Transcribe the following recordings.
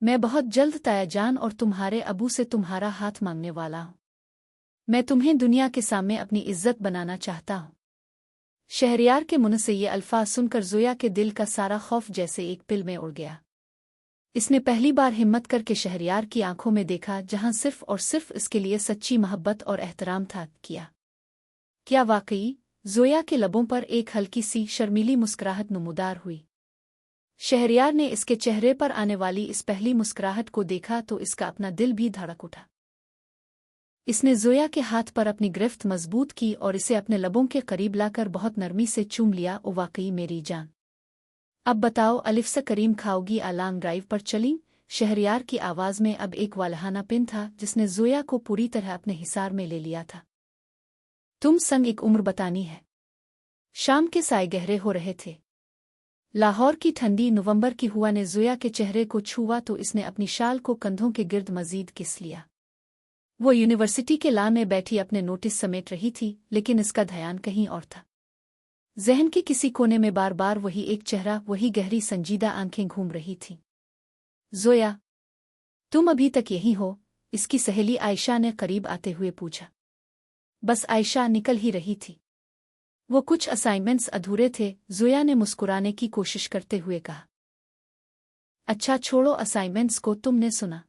मैं बहुत जल्द तायाजान और तुम्हारे अबू से तुम्हारा हाथ मांगने वाला हूँ। मैं तुम्हें दुनिया के सामने अपनी इज्जत बनाना चाहता हूँ। शहरयार के मुंह से ये अल्फाज सुनकर ज़ोया के दिल का सारा खौफ जैसे एक पिल में उड़ गया। इसने पहली बार हिम्मत करके शहरयार की आंखों में देखा, जहां सिर्फ और सिर्फ इसके लिए सच्ची मोहब्बत और एहतराम था। क्या वाकई? ज़ोया के लबों पर एक हल्की सी शर्मीली मुस्कुराहट नुमूदार हुई। शहरयार ने इसके चेहरे पर आने वाली इस पहली मुस्कुराहट को देखा तो इसका अपना दिल भी धड़क उठा। इसने ज़ोया के हाथ पर अपनी गिरफ्त मजबूत की और इसे अपने लबों के करीब लाकर बहुत नरमी से चूम लिया। ओ वाकई मेरी जान, अब बताओ अलिफ से करीम खाओगी? लॉन्ग ड्राइव पर चली। शहरयार की आवाज़ में अब एक वालहाना पिन था जिसने ज़ोया को पूरी तरह अपने हिसार में ले लिया था। तुम संग एक उम्र बतानी है। शाम के साए गहरे हो रहे थे। लाहौर की ठंडी नवंबर की हवा ने ज़ोया के चेहरे को छुआ तो इसने अपनी शाल को कंधों के गिर्द मजीद किस लिया। वो यूनिवर्सिटी के लॉन में बैठी अपने नोटिस समेट रही थी, लेकिन इसका ध्यान कहीं और था। जहन के किसी कोने में बार बार वही एक चेहरा, वही गहरी संजीदा आंखें घूम रही थीं। ज़ोया, तुम अभी तक यहीं हो? इसकी सहेली आयशा ने करीब आते हुए पूछा। बस आयशा निकल ही रही थी। वो कुछ असाइनमेंट्स अधूरे थे। ज़ोया ने मुस्कुराने की कोशिश करते हुए कहा। अच्छा छोड़ो असाइनमेंट्स को, तुमने सुना?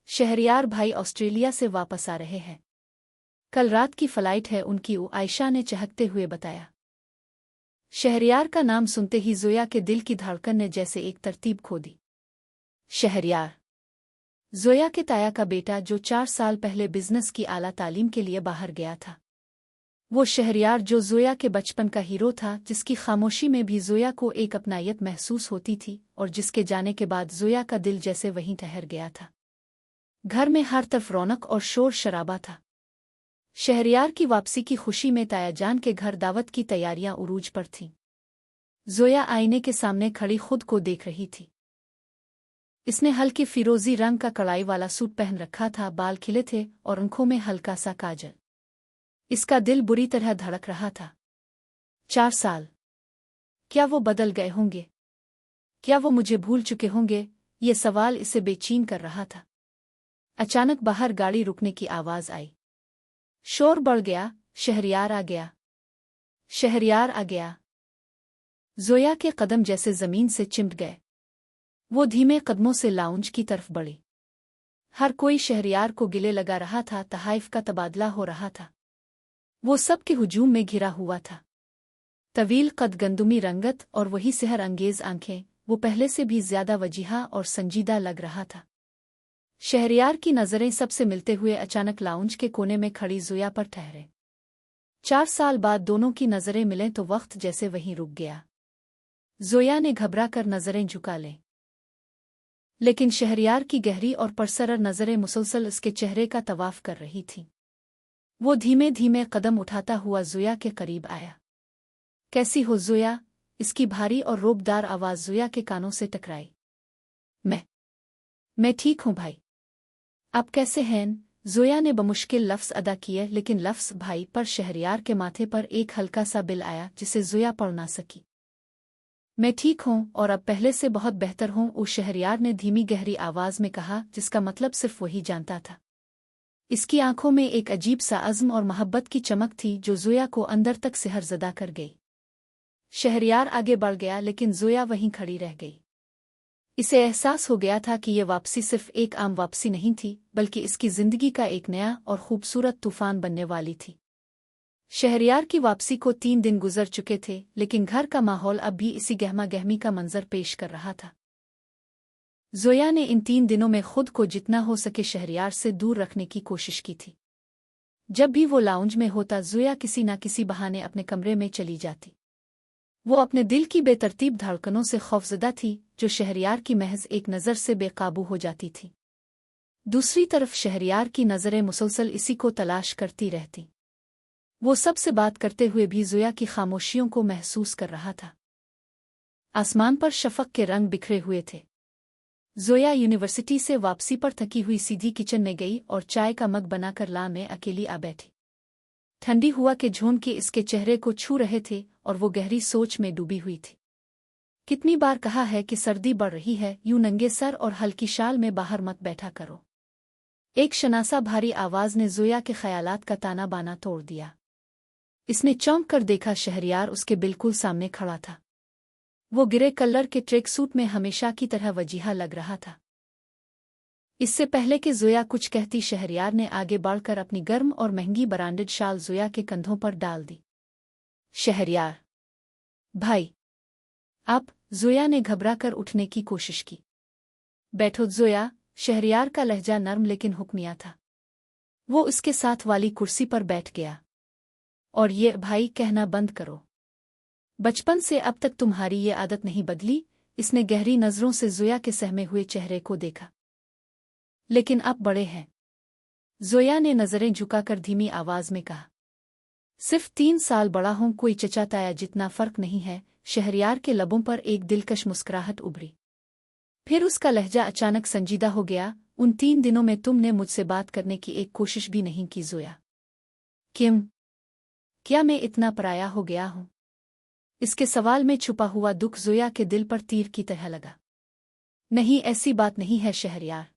शहरयार भाई ऑस्ट्रेलिया से वापस आ रहे हैं। कल रात की फ्लाइट है उनकी, आयशा ने चहकते हुए बताया। शहरयार का नाम सुनते ही ज़ोया के दिल की धड़कन ने जैसे एक तरतीब खो दी। शहरयार, ज़ोया के ताया का बेटा जो 4 साल पहले बिजनेस की आला तालीम के लिए बाहर गया था। वो शहरयार जो ज़ोया के बचपन का हीरो था, जिसकी खामोशी में भी ज़ोया को एक अपनायत महसूस होती थी और जिसके जाने के बाद ज़ोया का दिल जैसे वहीं ठहर गया था। घर में हर तरफ रौनक और शोर शराबा था। शहरयार की वापसी की खुशी में तायाजान के घर दावत की तैयारियां उरूज पर थीं। ज़ोया आईने के सामने खड़ी खुद को देख रही थी। इसने हल्के फिरोजी रंग का कढ़ाई वाला सूट पहन रखा था, बाल खिले थे और आंखों में हल्का सा काजल। इसका दिल बुरी तरह धड़क रहा था। 4 साल, क्या वो बदल गए होंगे? क्या वो मुझे भूल चुके होंगे? ये सवाल इसे बेचैन कर रहा था। अचानक बाहर गाड़ी रुकने की आवाज आई। शोर बढ़ गया। शहरयार आ गया! शहरयार आ गया! ज़ोया के कदम जैसे जमीन से चिमट गए। वो धीमे कदमों से लाउंज की तरफ बढ़ी। हर कोई शहरयार को गिले लगा रहा था। तहाइफ का तबादला हो रहा था। वो सब के हुजूम में घिरा हुआ था। तवील कद, गंदुमी रंगत और वही सेहर अंगेज आंखें, वो पहले से भी ज्यादा वजीहा और संजीदा लग रहा था। शहरयार की नजरें सबसे मिलते हुए अचानक लाउंज के कोने में खड़ी ज़ोया पर ठहरे। 4 साल बाद दोनों की नजरें मिलें तो वक्त जैसे वहीं रुक गया। ज़ोया ने घबरा कर नजरें झुका लें, लेकिन शहरयार की गहरी और परसरर नजरें मुसलसल उसके चेहरे का तवाफ कर रही थीं। वो धीमे धीमे कदम उठाता हुआ ज़ोया के करीब आया। कैसी हो ज़ोया? इसकी भारी और रोबदार आवाज़ ज़ोया के कानों से टकराई। मैं ठीक हूँ भाई। आप कैसे हैं? ज़ोया ने बमुश्किल लफ्ज़ अदा किए, लेकिन लफ्ज़ भाई पर शहरयार के माथे पर एक हल्का सा बिल आया जिसे ज़ोया पढ़ ना सकी। मैं ठीक हूँ और अब पहले से बहुत बेहतर हूँ, उस शहरयार ने धीमी गहरी आवाज़ में कहा, जिसका मतलब सिर्फ वही जानता था। इसकी आंखों में एक अजीब सा अज़्म और मोहब्बत की चमक थी जो ज़ोया को अंदर तक सिहरज़दा कर गई। शहरयार आगे बढ़ गया, लेकिन ज़ोया वहीं खड़ी रह गई। इसे एहसास हो गया था कि ये वापसी सिर्फ एक आम वापसी नहीं थी, बल्कि इसकी जिंदगी का एक नया और खूबसूरत तूफान बनने वाली थी। शहरयार की वापसी को 3 दिन गुजर चुके थे, लेकिन घर का माहौल अब भी इसी गहमा गहमी का मंजर पेश कर रहा था। ज़ोया ने इन 3 दिनों में खुद को जितना हो सके शहरयार से दूर रखने की कोशिश की थी। जब भी वो लाउंज में होता, ज़ोया किसी न किसी बहाने अपने कमरे में चली जाती। वो अपने दिल की बेतरतीब धड़कनों से खौफजदा थी, जो शहरयार की महज एक नज़र से बेकाबू हो जाती थी। दूसरी तरफ शहरयार की नज़रें मुसलसल इसी को तलाश करती रहती। वो सबसे बात करते हुए भी ज़ोया की खामोशियों को महसूस कर रहा था। आसमान पर शफक के रंग बिखरे हुए थे। ज़ोया यूनिवर्सिटी से वापसी पर थकी हुई सीधी किचन में गई और चाय का मग बनाकर ला में अकेली आ बैठी। ठंडी हुआ के झोंके इसके चेहरे को छू रहे थे और वो गहरी सोच में डूबी हुई थी। कितनी बार कहा है कि सर्दी बढ़ रही है, यूं नंगे सर और हल्की शाल में बाहर मत बैठा करो। एक शनासा भारी आवाज ने जोया के ख्यालात का ताना बाना तोड़ दिया। इसने चौंक कर देखा, शहरयार उसके बिल्कुल सामने खड़ा था। वो गिरे कलर के ट्रैक सूट में हमेशा की तरह वजीहा लग रहा था। इससे पहले कि जोया कुछ कहती, शहरयार ने आगे बढ़कर अपनी गर्म और महंगी ब्रांडेड शाल जोया के कंधों पर डाल दी। शहरयार भाई, आप। जोया ने घबरा कर उठने की कोशिश की। बैठो जोया। शहरयार का लहजा नर्म लेकिन हुक्मिया था। वो उसके साथ वाली कुर्सी पर बैठ गया। और ये भाई कहना बंद करो। बचपन से अब तक तुम्हारी ये आदत नहीं बदली। इसने गहरी नजरों से जोया के सहमे हुए चेहरे को देखा। लेकिन आप बड़े हैं। जोया ने नजरें झुकाकर धीमी आवाज में कहा। सिर्फ 3 साल बड़ा हूं, कोई चचा ताया जितना फर्क नहीं है। शहरयार के लबों पर एक दिलकश मुस्कुराहट उभरी। फिर उसका लहजा अचानक संजीदा हो गया। उन 3 दिनों में तुमने मुझसे बात करने की एक कोशिश भी नहीं की जोया। किम? क्या मैं इतना पराया हो गया हूं? इसके सवाल में छुपा हुआ दुख जोया के दिल पर तीर की तरह लगा। नहीं, ऐसी बात नहीं है शहरयार।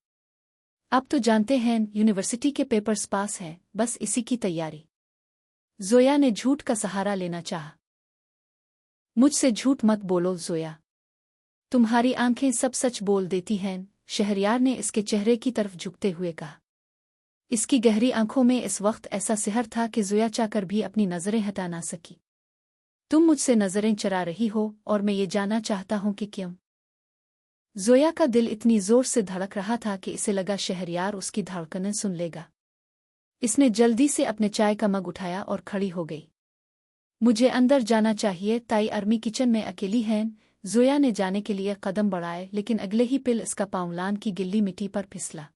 आप तो जानते हैं, यूनिवर्सिटी के पेपर्स पास हैं, बस इसी की तैयारी। जोया ने झूठ का सहारा लेना चाहा। मुझसे झूठ मत बोलो जोया। तुम्हारी आंखें सब सच बोल देती हैं। शहरयार ने इसके चेहरे की तरफ झुकते हुए कहा। इसकी गहरी आंखों में इस वक्त ऐसा सिहर था कि जोया चाहकर भी अपनी नजरें हटा ना सकी। तुम मुझसे नजरें चरा रही हो और मैं ये जानना चाहता हूं कि क्यों? जोया का दिल इतनी जोर से धड़क रहा था कि इसे लगा शहरयार उसकी धड़कनें सुन लेगा। इसने जल्दी से अपने चाय का मग उठाया और खड़ी हो गई। मुझे अंदर जाना चाहिए, ताई अर्मी किचन में अकेली हैं। जोया ने जाने के लिए कदम बढ़ाए, लेकिन अगले ही पिल इसका पाँव लान की गिल्ली मिट्टी पर फिसला।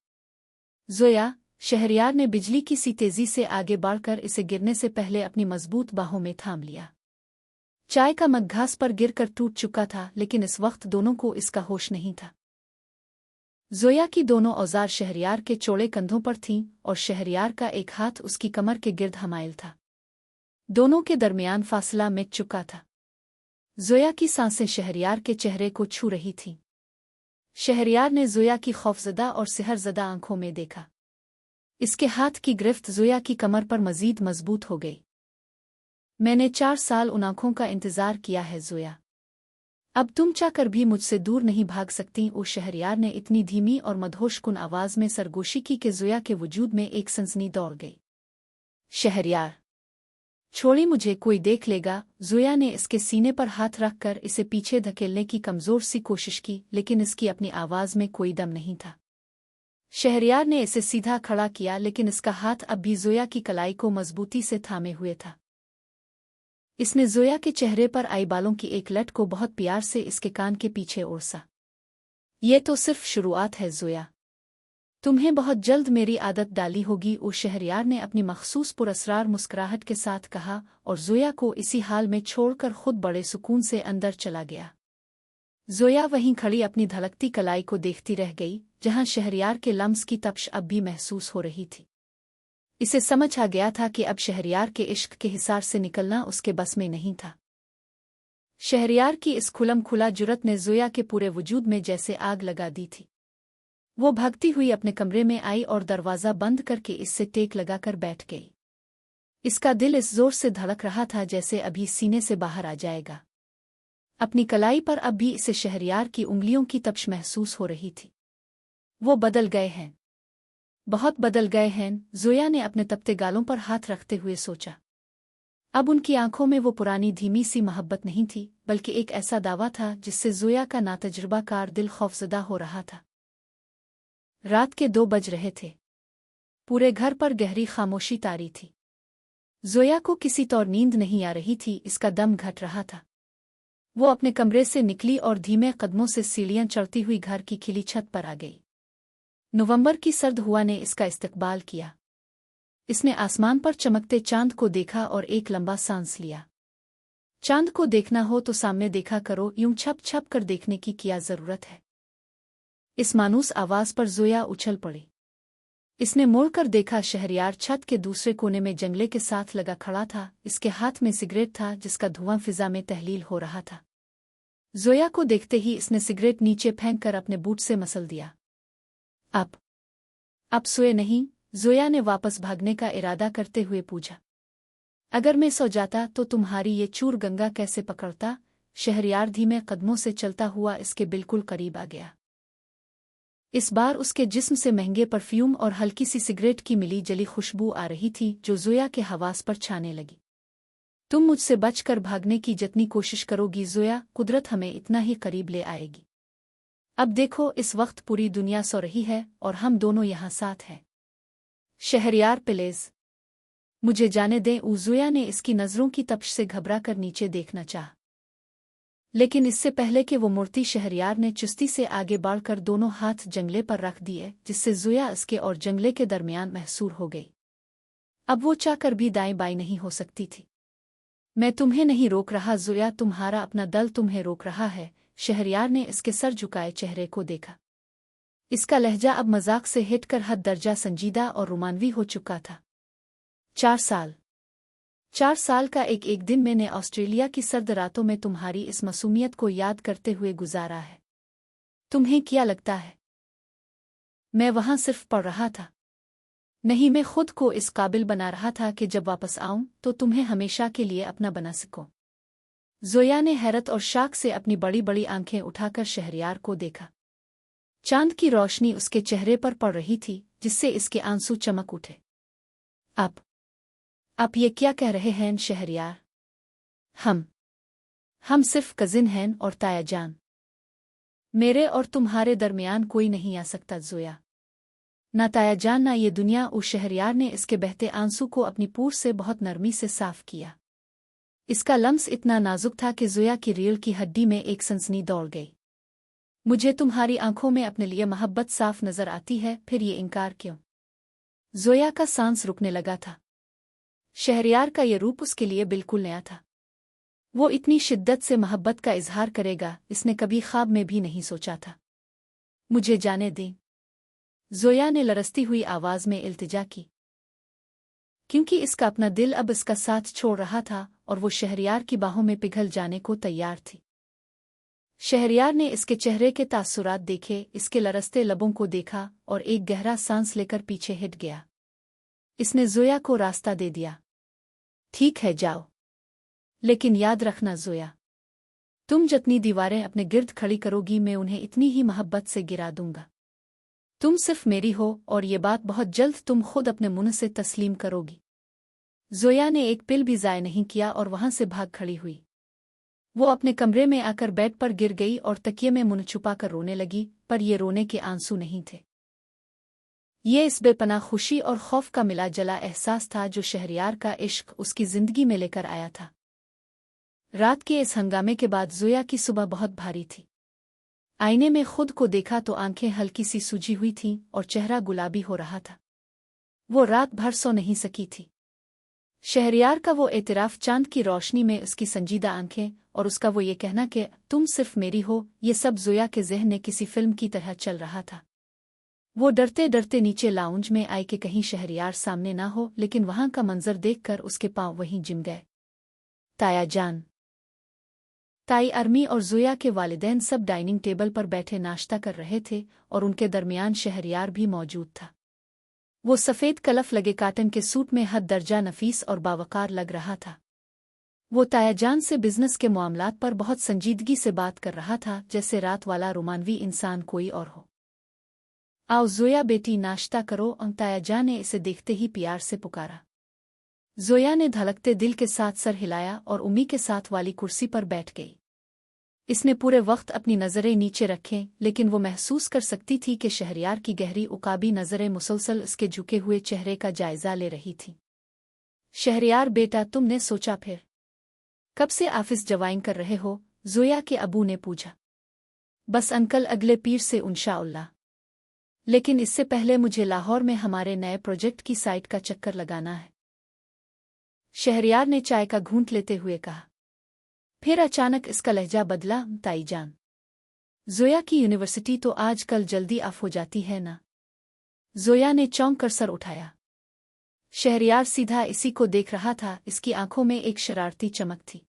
जोया! शहरयार ने बिजली की सी तेजी से आगे बढ़कर इसे गिरने से पहले अपनी मजबूत बाहों में थाम लिया। चाय का मग घास पर गिरकर टूट चुका था, लेकिन इस वक्त दोनों को इसका होश नहीं था। जोया की दोनों औजार शहरयार के चौड़े कंधों पर थीं और शहरयार का एक हाथ उसकी कमर के गिर्द हमायल था। दोनों के दरमियान फासला मिट चुका था। जोया की सांसें शहरयार के चेहरे को छू रही थीं। शहरयार ने जोया की खौफजदा और सिहरजदा आंखों में देखा। इसके हाथ की गिरफ्त जोया की कमर पर मजीद मजबूत हो गई। मैंने 4 साल उन आंखों का इंतजार किया है जोया। अब तुम चाहकर भी मुझसे दूर नहीं भाग सकती। ओ शहरयार ने इतनी धीमी और मदहोशकुन आवाज में सरगोशी की कि जोया के वजूद में एक सनसनी दौड़ गई। शहरयार! छोड़ी मुझे, कोई देख लेगा। जोया ने इसके सीने पर हाथ रखकर इसे पीछे धकेलने की कमजोर सी कोशिश की, लेकिन इसकी अपनी आवाज में कोई दम नहीं था। शहरयार ने इसे सीधा खड़ा किया, लेकिन इसका हाथ अब भी जोया की कलाई को मजबूती से थामे हुए था। इसने जोया के चेहरे पर आई बालों की एक लट को बहुत प्यार से इसके कान के पीछे ओढ़ा। ये तो सिर्फ शुरुआत है जोया। तुम्हें बहुत जल्द मेरी आदत डाली होगी। ओ शहरयार ने अपनी मखसूस पुरअसरार मुस्कुराहट के साथ कहा और जोया को इसी हाल में छोड़कर खुद बड़े सुकून से अंदर चला गया। जोया वहीं खड़ी अपनी धड़कती कलाई को देखती रह गई, जहां शहरयार के लम्स की तपश अब भी महसूस हो रही थी। इसे समझ आ गया था कि अब शहरयार के इश्क के हिसार से निकलना उसके बस में नहीं था। शहरयार की इस खुलम खुला जुर्रत ने जोया के पूरे वजूद में जैसे आग लगा दी थी। वो भागती हुई अपने कमरे में आई और दरवाज़ा बंद करके इससे टेक लगाकर बैठ गई। इसका दिल इस जोर से धड़क रहा था जैसे अभी सीने से बाहर आ जाएगा। अपनी कलाई पर अब भी इसे शहरयार की उंगलियों की तपश महसूस हो रही थी। वो बदल गए हैं, बहुत बदल गए हैं। जोया ने अपने तपते गालों पर हाथ रखते हुए सोचा। अब उनकी आंखों में वो पुरानी धीमी सी मोहब्बत नहीं थी, बल्कि एक ऐसा दावा था जिससे जोया का नातजुर्बाकार दिल खौफजदा हो रहा था। रात के 2 बज रहे थे। पूरे घर पर गहरी खामोशी तारी थी। जोया को किसी तौर नींद नहीं आ रही थी, इसका दम घट रहा था। वो अपने कमरे से निकली और धीमे कदमों से सीढ़ियां चढ़ती हुई घर की खिली छत पर आ गई। नवंबर की सर्द हवा ने इसका इस्तकबाल किया। इसने आसमान पर चमकते चांद को देखा और एक लंबा सांस लिया। चांद को देखना हो तो सामने देखा करो, यूं छप छप कर देखने की क्या जरूरत है। इस मानूस आवाज पर जोया उछल पड़ी। इसने मुड़कर देखा, शहरयार छत के दूसरे कोने में जंगले के साथ लगा खड़ा था। इसके हाथ में सिगरेट था जिसका धुआं फिजा में तहलील हो रहा था। जोया को देखते ही इसने सिगरेट नीचे फेंक कर अपने बूट से मसल दिया। अब सोए नहीं? जोया ने वापस भागने का इरादा करते हुए पूछा। अगर मैं सो जाता तो तुम्हारी ये चूर गंगा कैसे पकड़ता? शहरयार धीमे कदमों से चलता हुआ इसके बिल्कुल करीब आ गया। इस बार उसके जिस्म से महंगे परफ्यूम और हल्की सी सिगरेट की मिली जली खुशबू आ रही थी जो जोया के हवास पर छाने लगी। तुम मुझसे बचकर भागने की जितनी कोशिश करोगी जोया, कुदरत हमें इतना ही करीब ले आएगी। अब देखो, इस वक्त पूरी दुनिया सो रही है और हम दोनों यहाँ साथ हैं। शहरयार प्लीज मुझे जाने दें। जोया ने इसकी नज़रों की तपिश से घबरा कर नीचे देखना चाहा, लेकिन इससे पहले कि वो मूर्ति, शहरयार ने चुस्ती से आगे बढ़कर दोनों हाथ जंगले पर रख दिए, जिससे जोया इसके और जंगले के दरमियान महसूर हो गई। अब वो चाहकर भी दाएं बाएं नहीं हो सकती थी। मैं तुम्हें नहीं रोक रहा जोया, तुम्हारा अपना दल तुम्हें रोक रहा है। शहरयार ने इसके सर झुकाए चेहरे को देखा। इसका लहजा अब मजाक से हटकर हद दर्जा संजीदा और रोमानवी हो चुका था। 4 साल का एक दिन मैंने ऑस्ट्रेलिया की सर्द रातों में तुम्हारी इस मासूमियत को याद करते हुए गुजारा है। तुम्हें क्या लगता है मैं वहां सिर्फ पढ़ रहा था? नहीं, मैं खुद को इस काबिल बना रहा था कि जब वापस आऊं तो तुम्हें हमेशा के लिए अपना बना सकूं। जोया ने हैरत और शाक से अपनी बड़ी बड़ी आंखें उठाकर शहरयार को देखा। चांद की रोशनी उसके चेहरे पर पड़ रही थी, जिससे इसके आंसू चमक उठे। आप ये क्या कह रहे हैं शहरयार? हम सिर्फ कजिन हैं और ताया जान। मेरे और तुम्हारे दरमियान कोई नहीं आ सकता जोया। ना ताया जान ना ये दुनिया। उस शहरयार ने इसके बहते आंसू को अपनी पूंछ से बहुत नरमी से साफ किया। इसका लम्स इतना नाजुक था कि जोया की रीढ़ की हड्डी में एक सनसनी दौड़ गई। मुझे तुम्हारी आंखों में अपने लिए मोहब्बत साफ नजर आती है, फिर ये इनकार क्यों? जोया का सांस रुकने लगा था। शहरयार का ये रूप उसके लिए बिल्कुल नया था। वो इतनी शिद्दत से मोहब्बत का इजहार करेगा, इसने कभी ख्वाब में भी नहीं सोचा था। मुझे जाने दें, जोया ने लरसती हुई आवाज में इल्तिजा की, क्योंकि इसका अपना दिल अब इसका साथ छोड़ रहा था और वो शहरयार की बाहों में पिघल जाने को तैयार थी। शहरयार ने इसके चेहरे के तासुरात देखे, इसके लरसते लबों को देखा और एक गहरा सांस लेकर पीछे हट गया। इसने जोया को रास्ता दे दिया। ठीक है, जाओ, लेकिन याद रखना जोया, तुम जितनी दीवारें अपने गिर्द खड़ी करोगी मैं उन्हें इतनी ही मोहब्बत से गिरा दूंगा। तुम सिर्फ मेरी हो और ये बात बहुत जल्द तुम खुद अपने मुंह से तस्लीम करोगी। जोया ने एक पिल भी ज़ाय नहीं किया और वहां से भाग खड़ी हुई। वो अपने कमरे में आकर बेड पर गिर गई और तकिए में मुंह छुपाकर रोने लगी, पर ये रोने के आंसू नहीं थे। ये इस बेपनाह खुशी और खौफ का मिला जला एहसास था जो शहरयार का इश्क उसकी जिंदगी में लेकर आया था। रात के इस हंगामे के बाद जोया की सुबह बहुत भारी थी। आईने में खुद को देखा तो आंखें हल्की सी सूजी हुई थीं और चेहरा गुलाबी हो रहा था। वो रात भर सो नहीं सकी थी। शहरयार का वो एतराफ चांद की रोशनी में उसकी संजीदा आंखें और उसका वो ये कहना कि तुम सिर्फ मेरी हो, ये सब जोया के ज़हन में किसी फिल्म की तरह चल रहा था। वो डरते डरते नीचे लाउंज में आई कि कहीं शहरयार सामने ना हो, लेकिन वहां का मंजर देखकर उसके पांव वहीं जिम गए। ताया जान, ताई अरमी और जोया के वालिदैन सब डाइनिंग टेबल पर बैठे नाश्ता कर रहे थे और उनके दरमियान शहरयार भी मौजूद था। वो सफ़ेद कलफ लगे काटन के सूट में हद दर्जा नफीस और बावकार लग रहा था। वो ताया जान से बिजनेस के मामलात पर बहुत संजीदगी से बात कर रहा था, जैसे रात वाला रोमानवी इंसान कोई और हो। आओ जोया बेटी, नाश्ता करो, ताया जान ने इसे देखते ही प्यार से पुकारा। जोया ने धड़कते दिल के साथ सर हिलाया और उम्मी के साथ वाली कुर्सी पर बैठ गई। इसने पूरे वक्त अपनी नज़रें नीचे रखें, लेकिन वो महसूस कर सकती थी कि शहरयार की गहरी उकाबी नज़रें मुसलसल उसके झुके हुए चेहरे का जायजा ले रही थी। शहरयार बेटा, तुमने सोचा फिर कब से ऑफिस ज्वाइन कर रहे हो? जोया के अबू ने पूछा। बस अंकल, अगले पीर से इंशाअल्लाह, लेकिन इससे पहले मुझे लाहौर में हमारे नए प्रोजेक्ट की साइट का चक्कर लगाना है। शहरयार ने चाय का घूंट लेते हुए कहा। फिर अचानक इसका लहजा बदला। ताई जान, जोया की यूनिवर्सिटी तो आज कल जल्दी ऑफ हो जाती है ना? जोया ने चौंक कर सर उठाया। शहरयार सीधा इसी को देख रहा था, इसकी आंखों में एक शरारती चमक थी।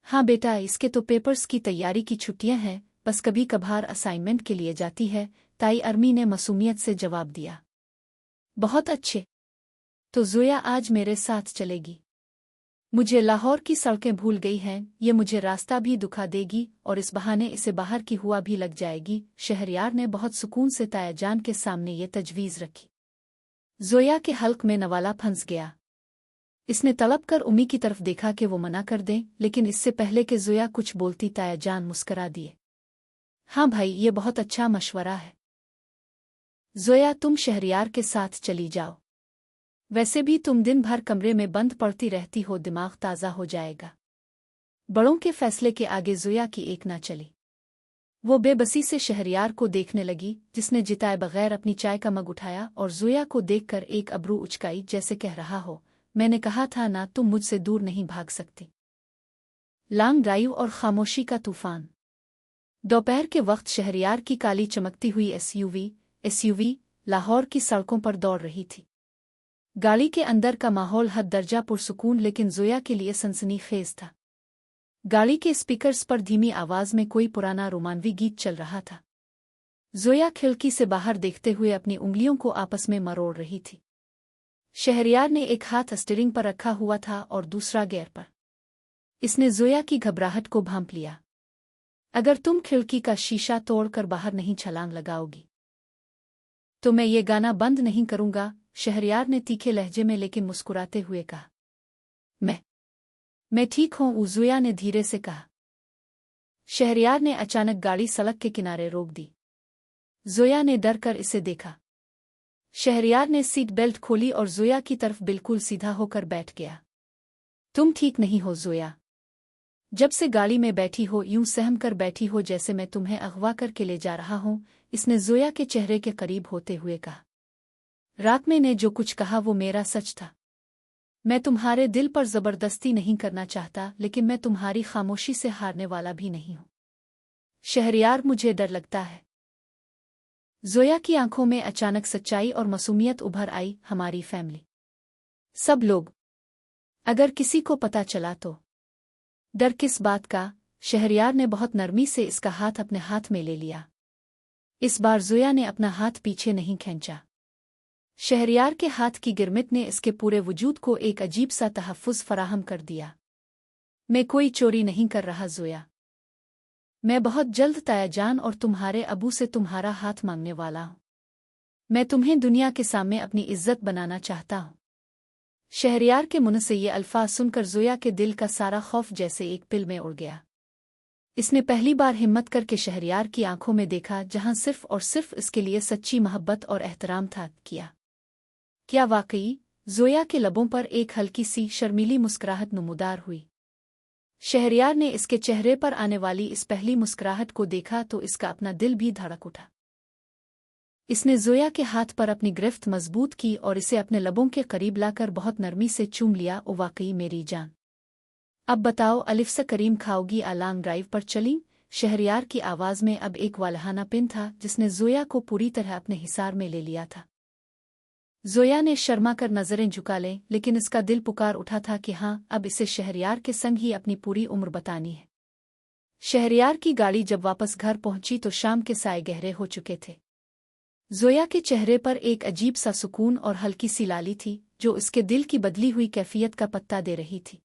हाँ बेटा, इसके तो पेपर्स की तैयारी की छुट्टियां हैं, बस कभी कभार असाइनमेंट के लिए जाती है, ताई अरमी ने मासूमियत से जवाब दिया। बहुत अच्छे। तो ज़ोया आज मेरे साथ चलेगी। मुझे लाहौर की सड़कें भूल गई हैं, ये मुझे रास्ता भी दुखा देगी और इस बहाने इसे बाहर की हुआ भी लग जाएगी। शहरयार ने बहुत सुकून से ताया जान के सामने ये तजवीज़ रखी। ज़ोया के हल्क में नवाला फंस गया। इसने तलब कर उम्मी की तरफ देखा कि वो मना कर दें, लेकिन इससे पहले कि ज़ोया कुछ बोलती ताया जान मुस्करा दिए। हाँ भाई, ये बहुत अच्छा मशवरा है। ज़ोया, तुम शहरयार के साथ चली जाओ। वैसे भी तुम दिन भर कमरे में बंद पड़ती रहती हो, दिमाग ताज़ा हो जाएगा। बड़ों के फैसले के आगे ज़ोया की एक ना चली। वो बेबसी से शहरयार को देखने लगी, जिसने जिताए बगैर अपनी चाय का मग उठाया और ज़ोया को देखकर एक अब्रू उचकाई, जैसे कह रहा हो, मैंने कहा था ना, तुम मुझसे दूर नहीं भाग सकती। लॉन्ग ड्राइव और खामोशी का तूफान। दोपहर के वक्त शहरयार की काली चमकती हुई एसयूवी लाहौर की सड़कों पर दौड़ रही थी। गाड़ी के अंदर का माहौल हद दर्जा पुरसुकून लेकिन ज़ोया के लिए सनसनीखेज था। गाड़ी के स्पीकर्स पर धीमी आवाज में कोई पुराना रोमानवी गीत चल रहा था। ज़ोया खिड़की से बाहर देखते हुए अपनी उंगलियों को आपस में मरोड़ रही थी। शहरयार ने एक हाथ स्टीयरिंग पर रखा हुआ था और दूसरा गियर पर। इसने ज़ोया की घबराहट को भांप लिया। अगर तुम खिड़की का शीशा तोड़कर बाहर नहीं छलांग लगाओगी तो मैं ये गाना बंद नहीं करूंगा, शहरयार ने तीखे लहजे में लेकिन मुस्कुराते हुए कहा। मैं ठीक हूं, ज़ोया ने धीरे से कहा। शहरयार ने अचानक गाड़ी सड़क के किनारे रोक दी। ज़ोया ने डर कर इसे देखा। शहरयार ने सीट बेल्ट खोली और ज़ोया की तरफ बिल्कुल सीधा होकर बैठ गया। तुम ठीक नहीं हो ज़ोया। जब से गाड़ी में बैठी हो यूं सहम कर बैठी हो जैसे मैं तुम्हें अगवा करके ले जा रहा हूं, इसने ज़ोया के चेहरे के करीब होते हुए कहा। रात में ने जो कुछ कहा वो मेरा सच था। मैं तुम्हारे दिल पर जबरदस्ती नहीं करना चाहता, लेकिन मैं तुम्हारी खामोशी से हारने वाला भी नहीं हूं। शहरयार, मुझे डर लगता है। ज़ोया की आंखों में अचानक सच्चाई और मासूमियत उभर आई। हमारी फैमिली, सब लोग, अगर किसी को पता चला तो। डर किस बात का? शहरयार ने बहुत नरमी से इसका हाथ अपने हाथ में ले लिया। इस बार ज़ोया ने अपना हाथ पीछे नहीं खींचा। शहरयार के हाथ की गिरमिट ने इसके पूरे वजूद को एक अजीब सा तहफ़्फ़ुज़ फराहम कर दिया। मैं कोई चोरी नहीं कर रहा ज़ोया। मैं बहुत जल्द ताया जान और तुम्हारे अबू से तुम्हारा हाथ मांगने वाला हूं। मैं तुम्हें दुनिया के सामने अपनी इज्जत बनाना चाहता हूं। शहरयार के मुंह से ये अल्फाज सुनकर ज़ोया के दिल का सारा खौफ जैसे एक पिल में उड़ गया। इसने पहली बार हिम्मत करके शहरयार की आंखों में देखा, जहां सिर्फ और सिर्फ इसके लिए सच्ची मोहब्बत और एहतराम था। क्या वाकई? ज़ोया के लबों पर एक हल्की सी शर्मीली मुस्कुराहट नुमूदार हुई। शहरयार ने इसके चेहरे पर आने वाली इस पहली मुस्कुराहट को देखा तो इसका अपना दिल भी धड़क उठा। इसने ज़ोया के हाथ पर अपनी गिरफ्त मजबूत की और इसे अपने लबों के करीब लाकर बहुत नरमी से चूम लिया। ओ वाकई मेरी जान, अब बताओ अलिफ से करीम खाओगी? लॉन्ग ड्राइव पर चली। शहरयार की आवाज़ में अब एक वालहाना पिन था जिसने ज़ोया को पूरी तरह अपने हिसार में ले लिया था। ज़ोया ने शर्मा कर नज़रें झुका लें, लेकिन इसका दिल पुकार उठा था कि हाँ, अब इसे शहरयार के संग ही अपनी पूरी उम्र बतानी है। शहरयार की गाड़ी जब वापस घर पहुंची तो शाम के साए गहरे हो चुके थे। ज़ोया के चेहरे पर एक अजीब सा सुकून और हल्की सी लाली थी, जो इसके दिल की बदली हुई कैफियत का पत्ता दे रही थी।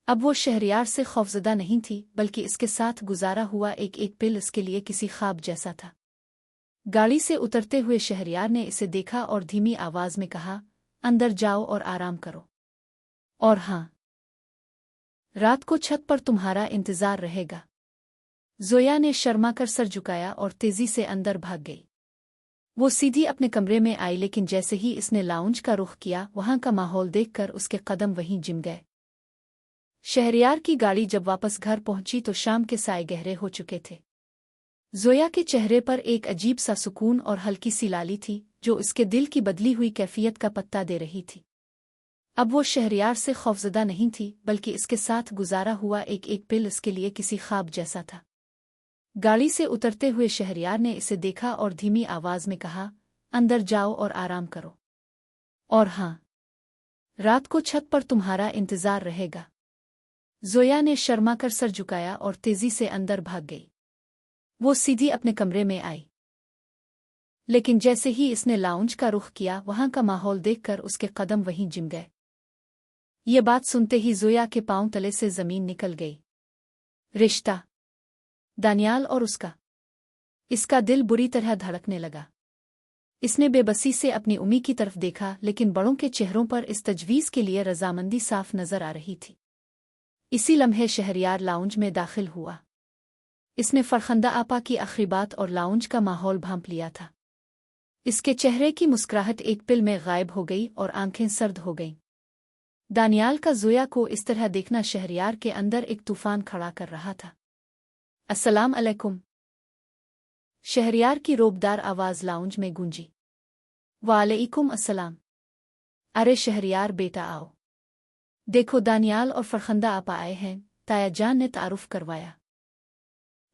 अब वो शहरयार से खौफजदा नहीं थी, बल्कि इसके साथ गुजारा हुआ एक एक पिल इसके लिए किसी ख्वाब जैसा था। गाड़ी से उतरते हुए शहरयार ने इसे देखा और धीमी आवाज में कहा, अंदर जाओ और आराम करो। और हाँ, रात को छत पर तुम्हारा इंतजार रहेगा। ज़ोया ने शर्मा कर सर झुकाया और तेजी से अंदर भाग गई। वो सीधी अपने कमरे में आई, लेकिन जैसे ही इसने लाउंज का रुख किया, वहां का माहौल देखकर उसके कदम वहीं जिम गए। शहरयार की गाड़ी जब वापस घर पहुंची तो शाम के साए गहरे हो चुके थे। ज़ोया के चेहरे पर एक अजीब सा सुकून और हल्की सी लाली थी, जो इसके दिल की बदली हुई कैफियत का पत्ता दे रही थी। अब वो शहरयार से खौफजदा नहीं थी, बल्कि इसके साथ गुजारा हुआ एक एक पिल इसके लिए किसी ख्वाब जैसा था। गाड़ी से उतरते हुए शहरयार ने इसे देखा और धीमी आवाज में कहा, अंदर जाओ और आराम करो। और हाँ, रात को छत पर तुम्हारा इंतजार रहेगा। जोया ने शर्मा कर सर झुकाया और तेजी से अंदर भाग गई। वो सीधी अपने कमरे में आई, लेकिन जैसे ही इसने लाउंज का रुख किया वहां का माहौल देखकर उसके कदम वहीं जिम गए। ये बात सुनते ही जोया के पांव तले से जमीन निकल गई। रिश्ता, दानियाल और उसका। इसका दिल बुरी तरह धड़कने लगा। इसने बेबसी से अपनी उम्मी की तरफ देखा, लेकिन बड़ों के चेहरों पर इस तजवीज़ के लिए रजामंदी साफ नजर आ रही थी। इसी लम्हे शहरयार लाउंज में दाखिल हुआ। इसने फरखंदा आपा की आखिरी बात और लाउंज का माहौल भांप लिया था। इसके चेहरे की मुस्कुराहट एक पिल में गायब हो गई और आंखें सर्द हो गईं। दानियाल का जोया को इस तरह देखना शहरयार के अंदर एक तूफान खड़ा कर रहा था। अस्सलाम अलैकुम। शहरयार की रोबदार आवाज लाउंज में गूंजी। वालेकुम अस्सलाम। अरे शहरयार बेटा आओ, देखो दानियाल और फरखंदा आपा आए हैं, ताया जान ने तारुफ करवाया।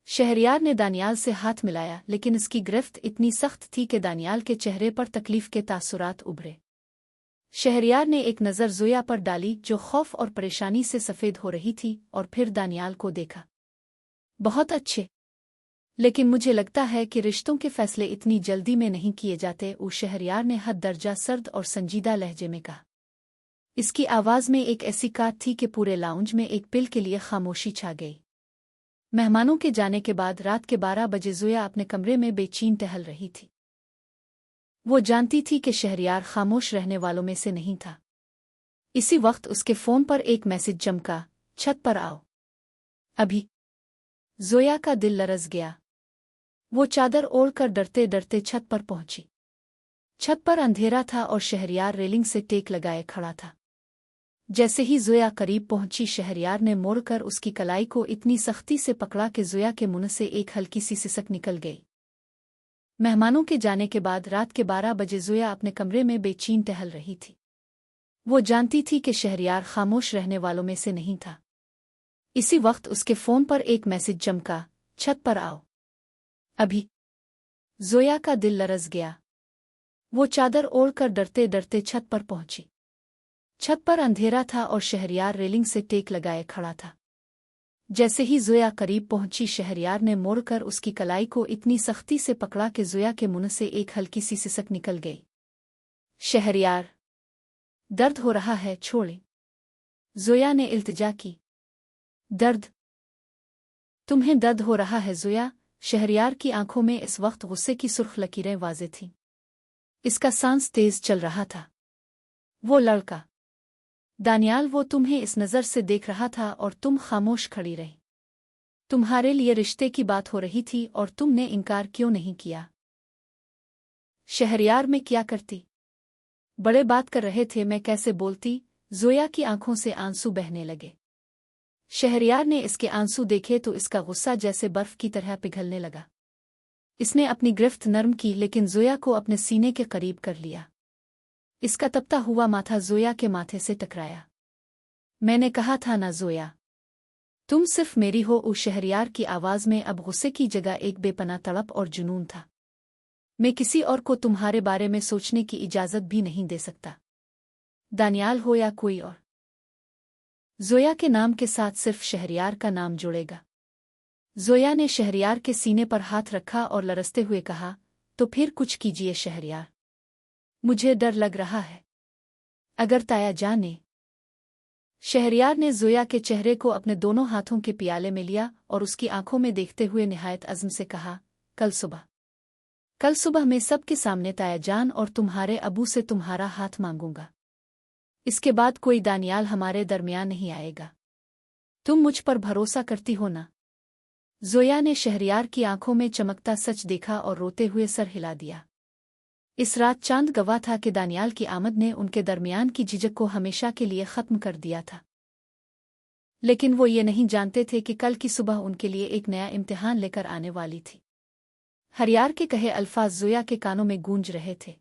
शहरयार ने दानियाल से हाथ मिलाया, लेकिन इसकी गिरफ्त इतनी सख्त थी कि दानियाल के चेहरे पर तकलीफ के तासुरात उभरे। शहरयार ने एक नज़र जोया पर डाली जो खौफ और परेशानी से सफ़ेद हो रही थी, और फिर दानियाल को देखा। बहुत अच्छे, लेकिन मुझे लगता है कि रिश्तों के फैसले इतनी जल्दी में नहीं किए जाते, शहरयार ने हद दर्जा सर्द और संजीदा लहजे में कहा। इसकी आवाज़ में एक ऐसी काट थी कि पूरे लाउंज में एक पिल के लिए खामोशी छा गई। मेहमानों के जाने के बाद रात के 12 बजे जोया अपने कमरे में बेचैन टहल रही थी। वो जानती थी कि शहरयार खामोश रहने वालों में से नहीं था। इसी वक्त उसके फ़ोन पर एक मैसेज चमका, छत पर आओ अभी। जोया का दिल लरज़ गया। वो चादर ओढ़कर डरते डरते छत पर पहुंची। छत पर अंधेरा था और शहरयार रेलिंग से टेक लगाए खड़ा था। जैसे ही जोया करीब पहुंची, शहरयार ने मोड़कर उसकी कलाई को इतनी सख्ती से पकड़ा कि जोया के मुंह से एक हल्की सी सिसक निकल गई। मेहमानों के जाने के बाद रात के 12 बजे जोया अपने कमरे में बेचैन टहल रही थी। वो जानती थी कि शहरयार खामोश रहने वालों में से नहीं था। इसी वक्त उसके फ़ोन पर एक मैसेज चमका, छत पर आओ अभी। जोया का दिल लरज़ गया। वो चादर ओढ़कर डरते डरते छत पर पहुंची। छत पर अंधेरा था और शहरयार रेलिंग से टेक लगाए खड़ा था। जैसे ही जोया करीब पहुंची, शहरयार ने मोड़कर उसकी कलाई को इतनी सख्ती से पकड़ा कि जोया के मुंह से एक हल्की सी सिसक निकल गई। शहरयार, दर्द हो रहा है, छोड़े। जोया ने इल्तिजा की। दर्द? तुम्हें दर्द हो रहा है जोया? शहरयार की आंखों में इस वक्त गुस्से की सुर्ख लकीरें वाज़े थीं। इसका सांस तेज चल रहा था। वो लड़का दानियाल, वो तुम्हें इस नज़र से देख रहा था और तुम खामोश खड़ी रही। तुम्हारे लिए रिश्ते की बात हो रही थी और तुमने इनकार क्यों नहीं किया? शहरयार, मैं क्या करती? बड़े बात कर रहे थे, मैं कैसे बोलती? जोया की आंखों से आंसू बहने लगे। शहरयार ने इसके आंसू देखे तो इसका गुस्सा जैसे बर्फ की तरह पिघलने लगा। इसने अपनी गिरफ्त नरम की, लेकिन जोया को अपने सीने के करीब कर लिया। इसका तपता हुआ माथा जोया के माथे से टकराया। मैंने कहा था ना जोया, तुम सिर्फ मेरी हो। शहरयार की आवाज़ में अब गुस्से की जगह एक बेपनाह तड़प और जुनून था। मैं किसी और को तुम्हारे बारे में सोचने की इजाज़त भी नहीं दे सकता, दानियाल हो या कोई और। जोया के नाम के साथ सिर्फ शहरयार का नाम जुड़ेगा। जोया ने शहरयार के सीने पर हाथ रखा और लरसते हुए कहा, तो फिर कुछ कीजिए शहरयार, मुझे डर लग रहा है। अगर ताया जाने। शहरयार ने जोया के चेहरे को अपने दोनों हाथों के पियाले में लिया और उसकी आंखों में देखते हुए निहायत अज़्म से कहा, कल सुबह मैं सबके सामने ताया जान और तुम्हारे अबू से तुम्हारा हाथ मांगूंगा। इसके बाद कोई दानियाल हमारे दरमियान नहीं आएगा। तुम मुझ पर भरोसा करती हो ना? जोया ने शहरयार की आंखों में चमकता सच देखा और रोते हुए सर हिला दिया। इस रात चांद गवाह था कि दानियाल की आमद ने उनके दरमियान की झिझक को हमेशा के लिए ख़त्म कर दिया था। लेकिन वो ये नहीं जानते थे कि कल की सुबह उनके लिए एक नया इम्तिहान लेकर आने वाली थी। हरियार के कहे अल्फाज जोया के कानों में गूंज रहे थे।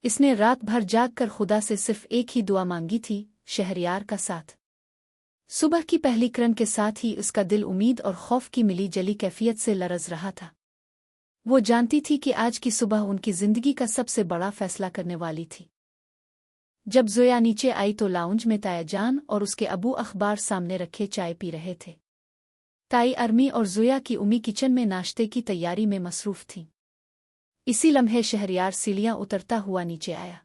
इसने रात भर जाग कर खुदा से सिर्फ एक ही दुआ मांगी थी, शहरयार का साथ। सुबह की पहली किरण के साथ ही उसका दिल उम्मीद और खौफ की मिली जली कैफियत से लरज़ रहा था। वो जानती थी कि आज की सुबह उनकी जिंदगी का सबसे बड़ा फैसला करने वाली थी। जब जोया नीचे आई तो लाउंज में ताया जान और उसके अबू अखबार सामने रखे चाय पी रहे थे। ताई अरमी और जोया की उम्मी किचन में नाश्ते की तैयारी में मसरूफ थीं। इसी लम्हे शहरयार सीढ़ियां उतरता हुआ नीचे आया।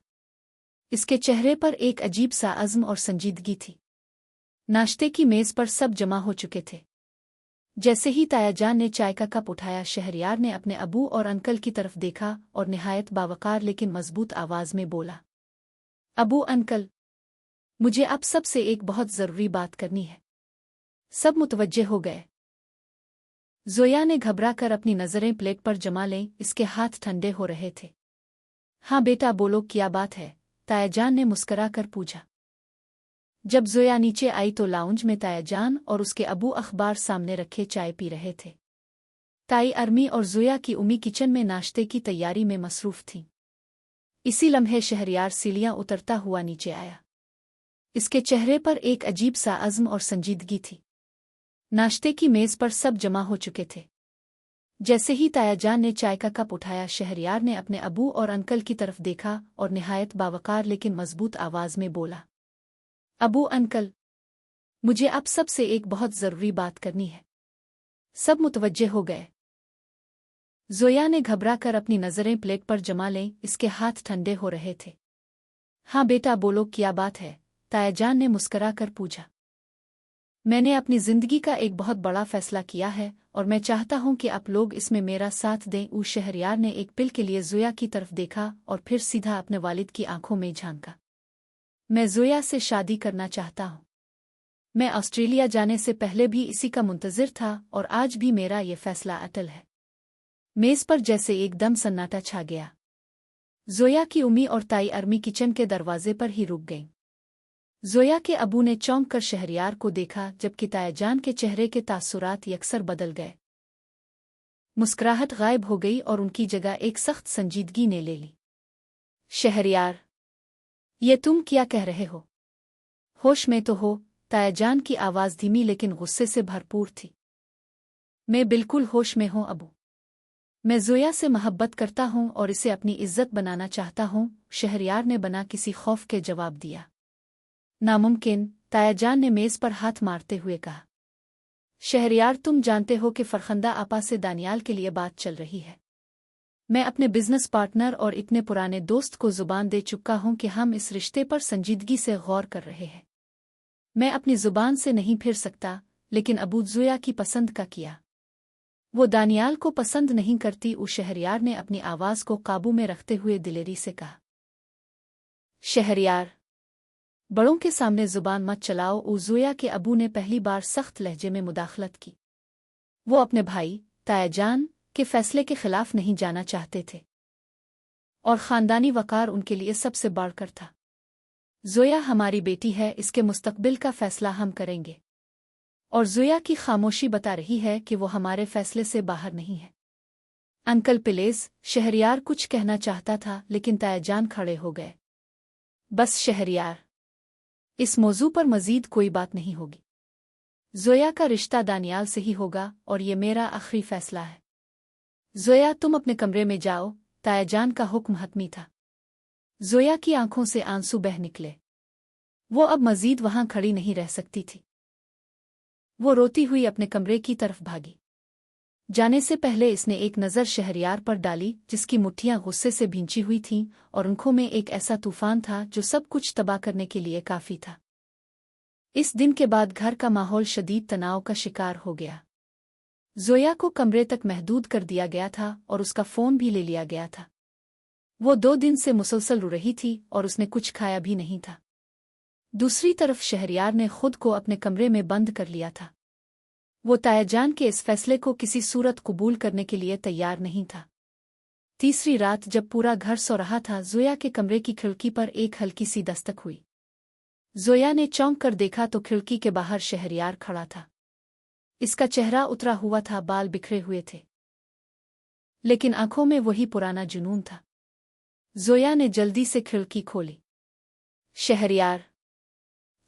इसके चेहरे पर एक अजीब सा अज़्म और संजीदगी थी। नाश्ते की मेज़ पर सब जमा हो चुके थे। जैसे ही ताया जान ने चाय का कप उठाया, शहरयार ने अपने अबू और अंकल की तरफ देखा और निहायत बावकार लेकिन मजबूत आवाज में बोला, अबू अंकल, मुझे अब सबसे एक बहुत ज़रूरी बात करनी है। सब मुतवज्जे हो गए। जोया ने घबरा कर अपनी नज़रें प्लेट पर जमा लें, इसके हाथ ठंडे हो रहे थे। हाँ बेटा बोलो, क्या बात है? ताया जान ने मुस्करा कर पूछा। जब जोया नीचे आई तो लाउंज में ताया जान और उसके अबू अखबार सामने रखे चाय पी रहे थे। ताई अरमी और जोया की उम्मी किचन में नाश्ते की तैयारी में मसरूफ थीं। इसी लम्हे शहरयार सीढ़ियां उतरता हुआ नीचे आया। इसके चेहरे पर एक अजीब सा अज़्म और संजीदगी थी। नाश्ते की मेज़ पर सब जमा हो चुके थे। जैसे ही ताया जान ने चाय का कप उठाया, शहरयार ने अपने अबू और अंकल की तरफ देखा और निहायत बावकार लेकिन मजबूत आवाज में बोला, अबू अंकल, मुझे अब सबसे एक बहुत ज़रूरी बात करनी है। सब मुतवज्जे हो गए। जोया ने घबरा कर अपनी नज़रें प्लेट पर जमा लें, इसके हाथ ठंडे हो रहे थे। हाँ बेटा बोलो, क्या बात है? ताया जान ने मुस्करा कर पूछा। मैंने अपनी ज़िंदगी का एक बहुत बड़ा फैसला किया है और मैं चाहता हूं कि आप लोग इसमें मेरा साथ दें। उस शहरयार ने एक पिल के लिए जोया की तरफ देखा और फिर सीधा अपने वालिद की आंखों में झांका। मैं जोया से शादी करना चाहता हूं। मैं ऑस्ट्रेलिया जाने से पहले भी इसी का मुंतज़िर था और आज भी मेरा ये फैसला अटल है। मेज़ पर जैसे एकदम सन्नाटा छा गया। जोया की उम्मी और ताई अरमी किचन के दरवाजे पर ही रुक गईं। जोया के अबू ने चौंक कर शहरयार को देखा, जबकि ताया जान के चेहरे के तासुरात यकसर बदल गए। मुस्कुराहट गायब हो गई और उनकी जगह एक सख्त संजीदगी ने ले ली। शहरयार, ये तुम क्या कह रहे हो? होश में तो हो? ताया जान की आवाज़ धीमी लेकिन गुस्से से भरपूर थी। मैं बिल्कुल होश में हूँ अबू। मैं जोया से मोहब्बत करता हूँ और इसे अपनी इज्जत बनाना चाहता हूँ, शहरयार ने बना किसी खौफ के जवाब दिया। नामुमकिन, ताया जान ने मेज़ पर हाथ मारते हुए कहा। शहरयार, तुम जानते हो कि फरखंदा आपा से दानियाल के लिए बात चल रही है। मैं अपने बिजनेस पार्टनर और इतने पुराने दोस्त को जुबान दे चुका हूं कि हम इस रिश्ते पर संजीदगी से गौर कर रहे हैं। मैं अपनी जुबान से नहीं फिर सकता, लेकिन अबू जोया की पसंद का किया। वो दानियाल को पसंद नहीं करती। उस शहरयार ने अपनी आवाज़ को काबू में रखते हुए दिलेरी से कहा। शहरयार, बड़ों के सामने जुबान मत चलाओ। जोया के अबू ने पहली बार सख्त लहजे में मुदाखलत की। वो अपने भाई ताया जान के फैसले के खिलाफ नहीं जाना चाहते थे और ख़ानदानी वक़ार उनके लिए सबसे बढ़कर था। जोया हमारी बेटी है, इसके मुस्तकबिल का फ़ैसला हम करेंगे। और जोया की खामोशी बता रही है कि वो हमारे फैसले से बाहर नहीं है। अंकल प्लीज़, शहरयार कुछ कहना चाहता था लेकिन ताया जान खड़े हो गए। बस शहरयार, इस मौजू पर मज़ीद कोई बात नहीं होगी। जोया का रिश्ता दानियाल से ही होगा और ये मेरा आखिरी फैसला है। जोया, तुम अपने कमरे में जाओ, ताया जान का हुक्म हतमी था। जोया की आंखों से आंसू बह निकले। वो अब मज़ीद वहां खड़ी नहीं रह सकती थी। वो रोती हुई अपने कमरे की तरफ भागी। जाने से पहले इसने एक नज़र शहरयार पर डाली, जिसकी मुट्ठियां गुस्से से भींची हुई थीं और आंखों में एक ऐसा तूफान था जो सब कुछ तबाह करने के लिए काफ़ी था। इस दिन के बाद घर का माहौल शदीद तनाव का शिकार हो गया। जोया को कमरे तक महदूद कर दिया गया था और उसका फ़ोन भी ले लिया गया था। वो 2 दिन से मुसलसल रो रही थी और उसने कुछ खाया भी नहीं था। दूसरी तरफ शहरयार ने खुद को अपने कमरे में बंद कर लिया था। वो ताया जान के इस फैसले को किसी सूरत कबूल करने के लिए तैयार नहीं था। तीसरी रात जब पूरा घर सो रहा था, जोया के कमरे की खिड़की पर एक हल्की सी दस्तक हुई। जोया ने चौंक कर देखा तो खिड़की के बाहर शहरयार खड़ा था। इसका चेहरा उतरा हुआ था, बाल बिखरे हुए थे, लेकिन आंखों में वही पुराना जुनून था। जोया ने जल्दी से खिड़की खोली। शहरयार,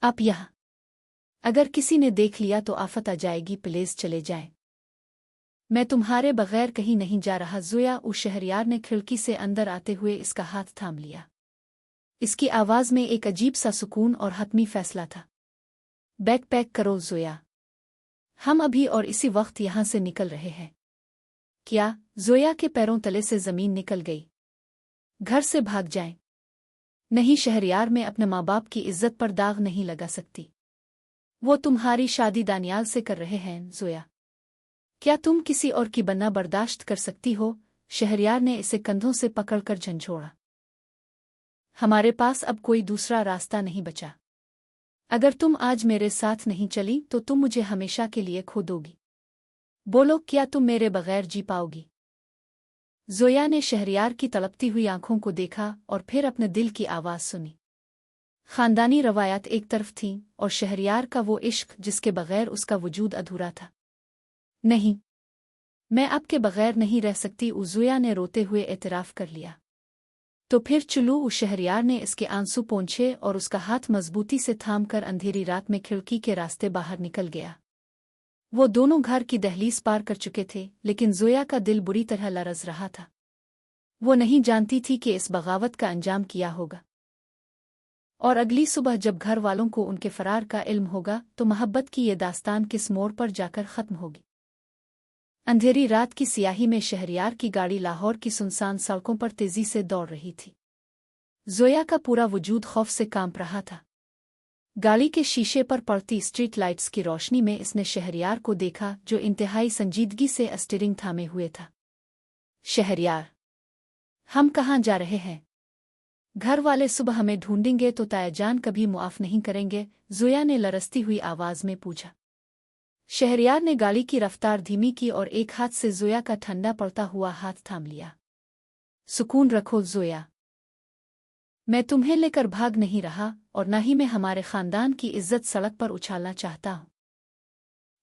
आप यहाँ? अगर किसी ने देख लिया तो आफत आ जाएगी, प्लीज चले जाएं। मैं तुम्हारे बगैर कहीं नहीं जा रहा। जोया उस शहरयार ने खिड़की से अंदर आते हुए इसका हाथ थाम लिया। इसकी आवाज़ में एक अजीब सा सुकून और हतमी फैसला था। बैग पैक करो ज़ोया, हम अभी और इसी वक्त यहाँ से निकल रहे हैं। क्या? ज़ोया के पैरों तले से ज़मीन निकल गई। घर से भाग जाएं। नहीं, शहरयार में अपने माँ बाप की इज्जत पर दाग नहीं लगा सकती। वो तुम्हारी शादी दानियाल से कर रहे हैं ज़ोया। क्या तुम किसी और की बनना बर्दाश्त कर सकती हो? शहरयार ने इसे कंधों से पकड़कर झंझोड़ा। हमारे पास अब कोई दूसरा रास्ता नहीं बचा। अगर तुम आज मेरे साथ नहीं चली तो तुम मुझे हमेशा के लिए खो दोगी। बोलो, क्या तुम मेरे बगैर जी पाओगी? ज़ोया ने शहरयार की तड़पती हुई आंखों को देखा और फिर अपने दिल की आवाज़ सुनी। खानदानी रवायत एक तरफ थीं और शहरयार का वो इश्क जिसके बगैर उसका वजूद अधूरा था। नहीं, मैं आपके बगैर नहीं रह सकती, ज़ोया ने रोते हुए एतराफ़ कर लिया। तो फिर चलो, शहरयार ने इसके आंसू पोंछे और उसका हाथ मजबूती से थामकर अंधेरी रात में खिड़की के रास्ते बाहर निकल गया। वो दोनों घर की दहलीज पार कर चुके थे, लेकिन ज़ोया का दिल बुरी तरह लरज़ रहा था। वो नहीं जानती थी कि इस बगावत का अंजाम क्या होगा, और अगली सुबह जब घर वालों को उनके फरार का इल्म होगा तो मोहब्बत की ये दास्तान किस मोड़ पर जाकर ख़त्म होगी। अंधेरी रात की सियाही में शहरयार की गाड़ी लाहौर की सुनसान सड़कों पर तेजी से दौड़ रही थी। ज़ोया का पूरा वजूद खौफ से कांप रहा था। गाड़ी के शीशे पर पड़ती स्ट्रीट लाइट्स की रोशनी में इसने शहरयार को देखा, जो इंतहाई संजीदगी से स्टीयरिंग थामे हुए था। शहरयार, हम कहाँ जा रहे हैं? घर वाले सुबह हमें ढूंढेंगे तो तायाजान कभी मुआफ नहीं करेंगे, ज़ोया ने लरसती हुई आवाज़ में पूछा। शहरयार ने गाड़ी की रफ्तार धीमी की और एक हाथ से ज़ोया का ठंडा पड़ता हुआ हाथ थाम लिया। सुकून रखो ज़ोया, मैं तुम्हें लेकर भाग नहीं रहा और न ही मैं हमारे खानदान की इज्जत सड़क पर उछालना चाहता हूँ।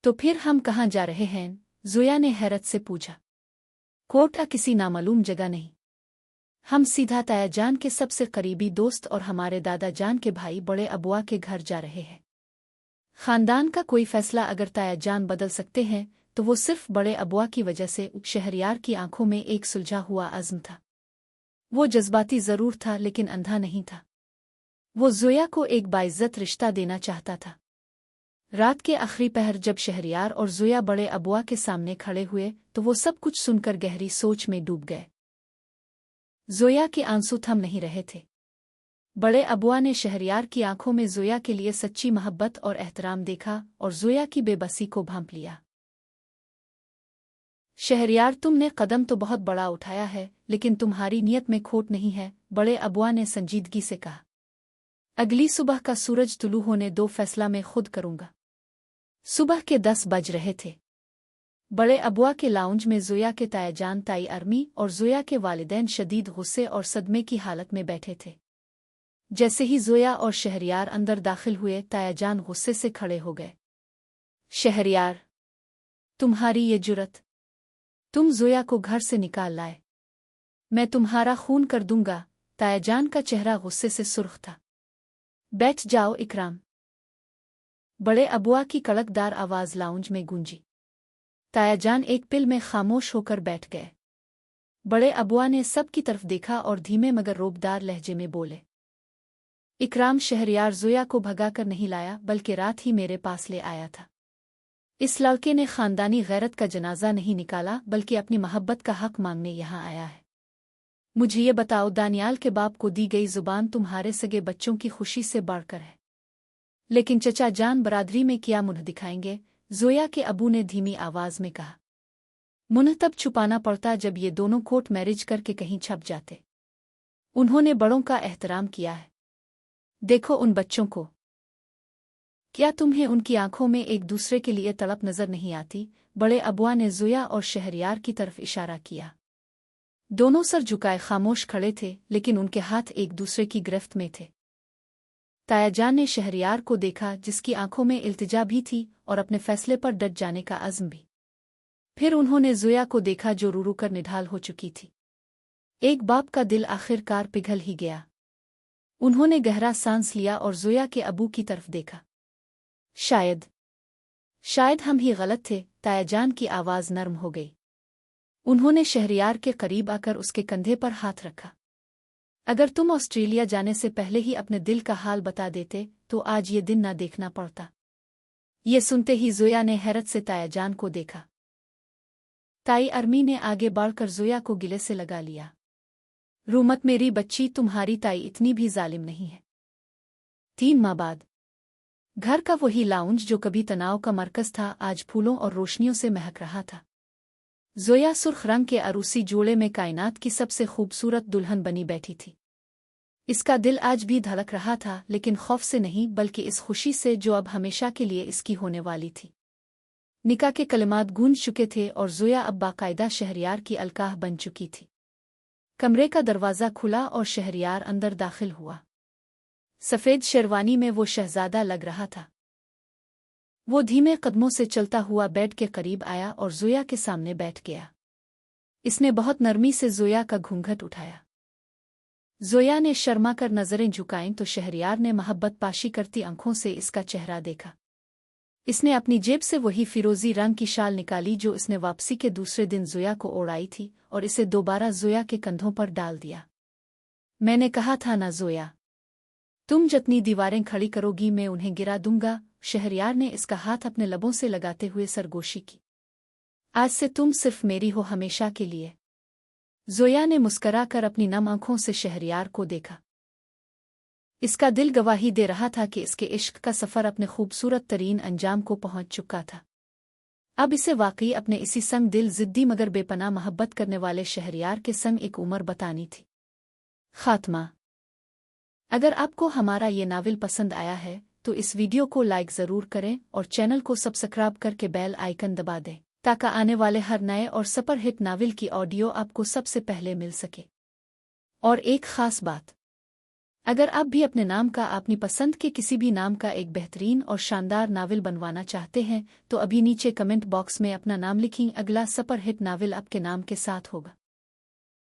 तो फिर हम कहाँ जा रहे हैं? ज़ोया ने हैरत से पूछा। कोर्ट किसी नामालूम जगह नहीं, हम सीधा तायाजान के सबसे करीबी दोस्त और हमारे दादा जान के भाई बड़े अबुआ के घर जा रहे हैं। खानदान का कोई फैसला अगर तायाजान बदल सकते हैं तो वो सिर्फ बड़े अबुआ की वजह से। शहरयार की आंखों में एक सुलझा हुआ अज़्म था। वो जज्बाती ज़रूर था लेकिन अंधा नहीं था। वो ज़ोया को एक बाइज्जत रिश्ता देना चाहता था। रात के आखिरी पहर जब शहरयार और ज़ोया बड़े अबुआ के सामने खड़े हुए तो वो सब कुछ सुनकर गहरी सोच में डूब गए। ज़ोया के आंसू थम नहीं रहे थे। बड़े अबुआ ने शहरयार की आंखों में ज़ोया के लिए सच्ची मोहब्बत और एहतराम देखा और ज़ोया की बेबसी को भांप लिया। शहरयार, तुमने कदम तो बहुत बड़ा उठाया है, लेकिन तुम्हारी नीयत में खोट नहीं है, बड़े अबुआ ने संजीदगी से कहा। अगली सुबह का सूरज तुलू होने दो, फैसला मैं खुद करूंगा। सुबह के 10 बज रहे थे। बड़े अबुआ के लाउंज में ज़ोया के तायाजान, ताई अरमी और ज़ोया के वालिदैन शदीद गुस्से और सदमे की हालत में बैठे थे। जैसे ही ज़ोया और शहरयार अंदर दाखिल हुए, तायाजान गुस्से से खड़े हो गए। शहरयार, तुम्हारी ये जुर्रत! तुम ज़ोया को घर से निकाल लाए। मैं तुम्हारा खून कर दूंगा। तायाजान का चेहरा गुस्से से सुर्ख था। बैठ जाओ इकराम। बड़े अबुआ की कड़कदार आवाज़ लाउंज में गूंजी। तायाजान एक पिल में खामोश होकर बैठ गए। बड़े अबुआ ने सब की तरफ देखा और धीमे मगर रोबदार लहजे में बोले, इकराम, शहरयार ज़ोया को भगाकर नहीं लाया बल्कि रात ही मेरे पास ले आया था। इस लड़के ने खानदानी गैरत का जनाजा नहीं निकाला बल्कि अपनी मोहब्बत का हक मांगने यहाँ आया है। मुझे ये बताओ, दानियाल के बाप को दी गई जुबान तुम्हारे सगे बच्चों की खुशी से बढ़कर है, लेकिन चचा जान बरादरी में क्या मुँह दिखाएंगे? ज़ोया के अबू ने धीमी आवाज़ में कहा। मुँह तब छुपाना पड़ता जब ये दोनों कोर्ट मैरिज करके कहीं छप जाते। उन्होंने बड़ों का एहतराम किया है। देखो उन बच्चों को, क्या तुम्हें उनकी आंखों में एक दूसरे के लिए तड़प नजर नहीं आती? बड़े अबुआ ने ज़ोया और शहरयार की तरफ इशारा किया। दोनों सर झुकाए खामोश खड़े थे, लेकिन उनके हाथ एक दूसरे की गिरफ्त में थे। तायाजान ने शहरयार को देखा, जिसकी आंखों में इल्तिजा भी थी और अपने फैसले पर डट जाने का अज़्म भी। फिर उन्होंने ज़ोया को देखा, जो रू रू कर निढाल हो चुकी थी। एक बाप का दिल आखिरकार पिघल ही गया। उन्होंने गहरा सांस लिया और ज़ोया के अबू की तरफ देखा। शायद हम ही गलत थे। तायाजान की आवाज़ नर्म हो गई। उन्होंने शहरयार के करीब आकर उसके कंधे पर हाथ रखा। अगर तुम ऑस्ट्रेलिया जाने से पहले ही अपने दिल का हाल बता देते तो आज ये दिन ना देखना पड़ता। ये सुनते ही जोया ने हैरत से ताया जान को देखा। ताई अरमी ने आगे बढ़कर जोया को गिले से लगा लिया। रो मत मेरी बच्ची, तुम्हारी ताई इतनी भी जालिम नहीं है। 3 माह बाद घर का वही लाउंज जो कभी तनाव का मरकज था आज फूलों और रोशनियों से महक रहा था। जोया सुर्ख रंग के अरूसी जोड़े में कायनात की सबसे खूबसूरत दुल्हन बनी बैठी थी। इसका दिल आज भी धड़क रहा था, लेकिन खौफ से नहीं बल्कि इस खुशी से जो अब हमेशा के लिए इसकी होने वाली थी। निकाह के कलिमात गूंज चुके थे और जोया अब बाकायदा शहरयार की अलकाह बन चुकी थी। कमरे का दरवाज़ा खुला और शहरयार अंदर दाखिल हुआ। सफ़ेद शेरवानी में वो शहजादा लग रहा था। वो धीमे कदमों से चलता हुआ बेड के करीब आया और जोया के सामने बैठ गया। इसने बहुत नरमी से जोया का घूंघट उठाया। जोया ने शर्मा कर नज़रें झुकाईं तो शहरयार ने मोहब्बत पाशी करती आंखों से इसका चेहरा देखा। इसने अपनी जेब से वही फिरोजी रंग की शाल निकाली जो इसने वापसी के दूसरे दिन जोया को ओढ़ाई थी और इसे दोबारा जोया के कंधों पर डाल दिया। मैंने कहा था ना जोया, तुम जितनी दीवारें खड़ी करोगी मैं उन्हें गिरा दूंगा। शहरयार ने इसका हाथ अपने लबों से लगाते हुए सरगोशी की। आज से तुम सिर्फ मेरी हो, हमेशा के लिए। जोया ने मुस्कराकर अपनी नम आंखों से शहरयार को देखा। इसका दिल गवाही दे रहा था कि इसके इश्क का सफ़र अपने खूबसूरत तरीन अंजाम को पहुंच चुका था। अब इसे वाकई अपने इसी संग दिल जिद्दी मगर बेपनाह मोहब्बत करने वाले शहरयार के संग एक उम्र बतानी थी। खात्मा। अगर आपको हमारा ये नावल पसंद आया है तो इस वीडियो को लाइक ज़रूर करें और चैनल को सब्सक्राइब करके बेल आइकन दबा दें ताकि आने वाले हर नए और सुपर हिट नावल की ऑडियो आपको सबसे पहले मिल सके। और एक ख़ास बात, अगर आप भी अपने नाम का अपनी पसंद के किसी भी नाम का एक बेहतरीन और शानदार नावल बनवाना चाहते हैं तो अभी नीचे कमेंट बॉक्स में अपना नाम लिखें। अगला सुपर हिट नावल आपके नाम के साथ होगा।